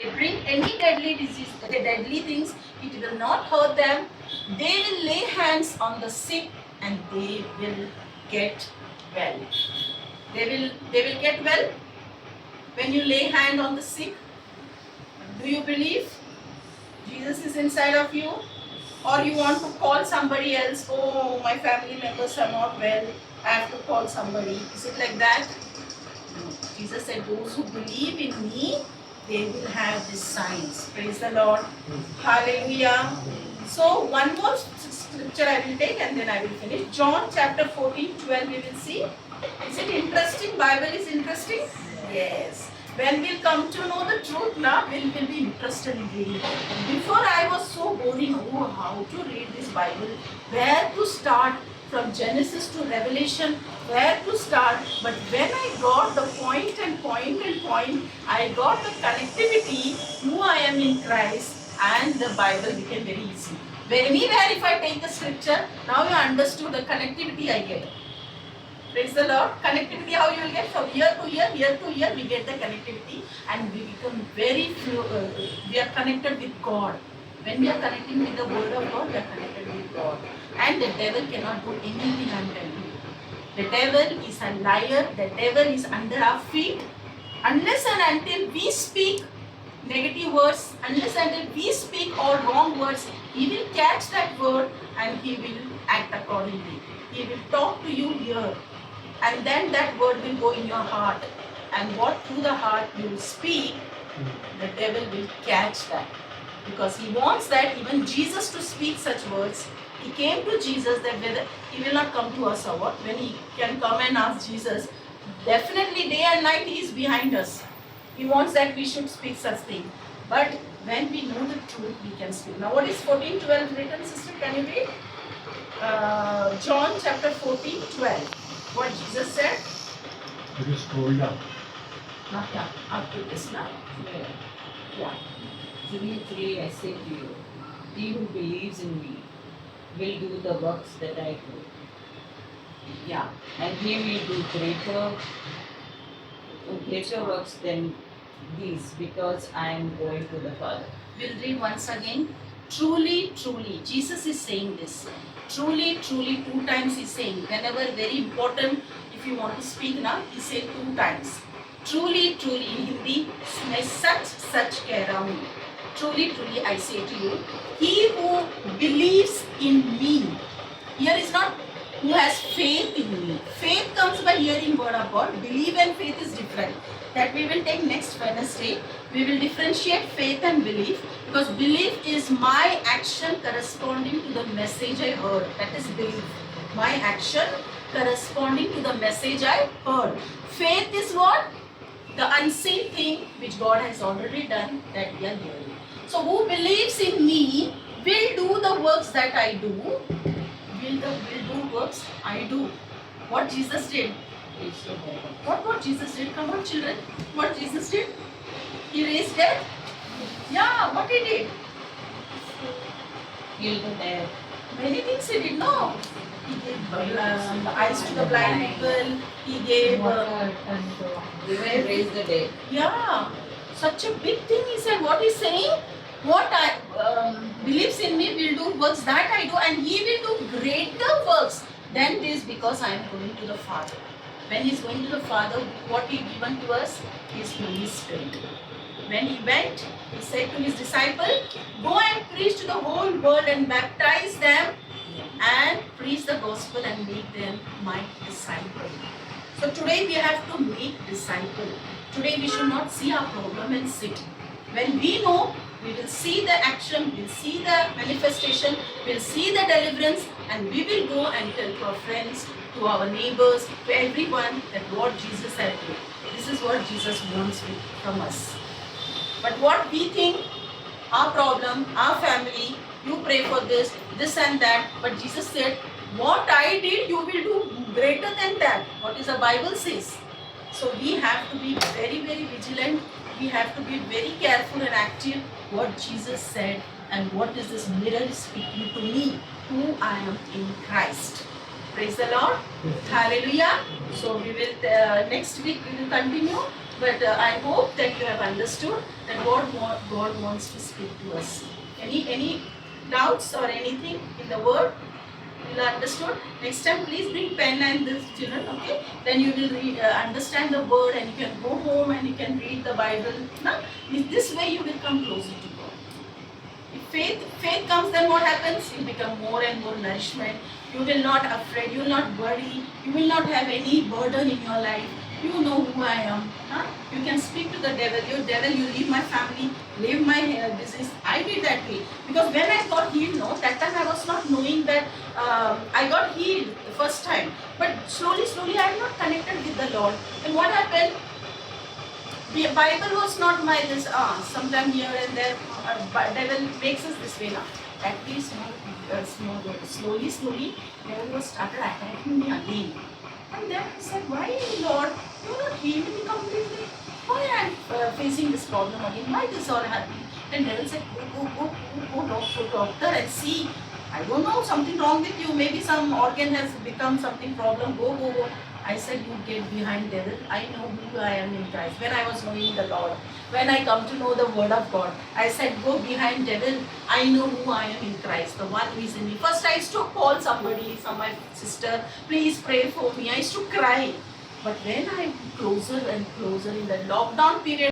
They bring any deadly disease, deadly things, it will not hurt them. They will lay hands on the sick and they will get well. They will get well when you lay hand on the sick. Do you believe Jesus is inside of you? Or you want to call somebody else? Oh, my family members are not well, I have to call somebody. Is it like that? No. Jesus said, those who believe in me, they will have these signs. Praise the Lord. Hallelujah. So one more scripture I will take and then I will finish. John chapter 14:12 we will see. Is it interesting? Bible is interesting? Yes. When we'll come to know the truth now, we'll be interested in reading. Before I was so boring, oh, how to read this Bible, where to start, from Genesis to Revelation, where to start. But when I got the point and point and point, I got the connectivity, who I am in Christ, and the Bible became very easy. Anywhere if I take the scripture, now you understood the connectivity I get. Praise the Lord. Connectivity, how you will get from year to year, we get the connectivity and we become we are connected with God. When we are connecting with the word of God, we are connected with God. And the devil cannot do anything, I am telling you. The devil is a liar. The devil is under our feet. Unless and until we speak negative words, unless and until we speak all wrong words, he will catch that word and he will act accordingly. He will talk to you here. And then that word will go in your heart. And what through the heart you will speak, the devil will catch that. Because he wants that even Jesus to speak such words. He came to Jesus that whether he will not come to us or what. When he can come and ask Jesus, definitely day and night he is behind us. He wants that we should speak such thing. But when we know the truth, we can speak. Now what is 14:12 written, sister? Can you read? John chapter 14:12. What Jesus said? It is told up. Yeah, up to this now. Yeah. Truly, truly, I say to you, he who believes in me will do the works that I do. Yeah. And he will do greater works than these, because I am going to the Father. We'll read once again. Truly, truly. Jesus is saying this. Truly, truly, 2 times he's saying. Whenever very important, if you want to speak now, he said 2 times. Truly, truly, in Hindi, मैं सच कह रहा हूँ. Truly, truly, I say to you, he who believes in me. Here is not who has faith in me. Faith comes by hearing word of God. Believe and faith is different. That we will take next Wednesday. We will differentiate faith and belief, because belief is my action corresponding to the message I heard. That is belief. My action corresponding to the message I heard. Faith is what? The unseen thing which God has already done, that we are hearing. So who believes in me will do the works that I do. Will do works I do. What Jesus did? What Jesus did? Come on, children. What Jesus did? He raised dead. Yeah, what he did? Heal the dead. Many things he did. No. He gave eyes to the blind people. He gave. Even raise the dead. Yeah. Such a big thing he said. What he's saying? What I believes in me will do works that I do, and he will do greater works than this, because I am going to the Father. When he is going to the Father, what he given to us? His Holy Spirit. When he went, he said to his disciple, go and preach to the whole world and baptize them and preach the gospel and make them my disciple. So today we have to make disciple. Today we should not see our problem and sit. When we know, we will see the action, we'll see the manifestation, we'll see the deliverance, and we will go and tell to our friends, to our neighbors, to everyone that what Jesus had done. This is what Jesus wants from us. But what we think, our problem, our family, you pray for this and that, but Jesus said, what I did, you will do greater than that. What is the Bible says? So we have to be very, very vigilant. We have to be very careful and active what Jesus said and what is this mirror speaking to me, who I am in Christ. Praise the Lord. Hallelujah. So we will, next week we will continue. But I hope that you have understood that God wants to speak to us. Any doubts or anything in the word? You will understood. Next time, please bring pen and this, children. Okay? Then you will understand the word, and you can go home and you can read the Bible. Now, this way you will come closer to God. If faith comes, then what happens? You become more and more nourishment. You will not afraid. You will not worry. You will not have any burden in your life. You know who I am. Huh? You can speak to the devil. You devil, you leave my family, leave my business. I did that way because when I got healed, no, that time I was not knowing that I got healed the first time. But slowly, I am not connected with the Lord. And what happened? The Bible was not my this sometime here and there. Devil makes us this way now. At least slowly, devil was started attacking me again. And then I said, why Lord, you not healed me completely? Why I am facing this problem again? Why this all happening? Then devil said, go doctor and see. I don't know, something wrong with you. Maybe some organ has become something problem. Go. I said, you get behind devil. I know who I am in Christ. When I was knowing the Lord, when I come to know the word of God, I said, go behind devil. I know who I am in Christ. The one who is in me. First I used to call somebody, my sister, please pray for me. I used to cry. But when I'm closer and closer in the lockdown period,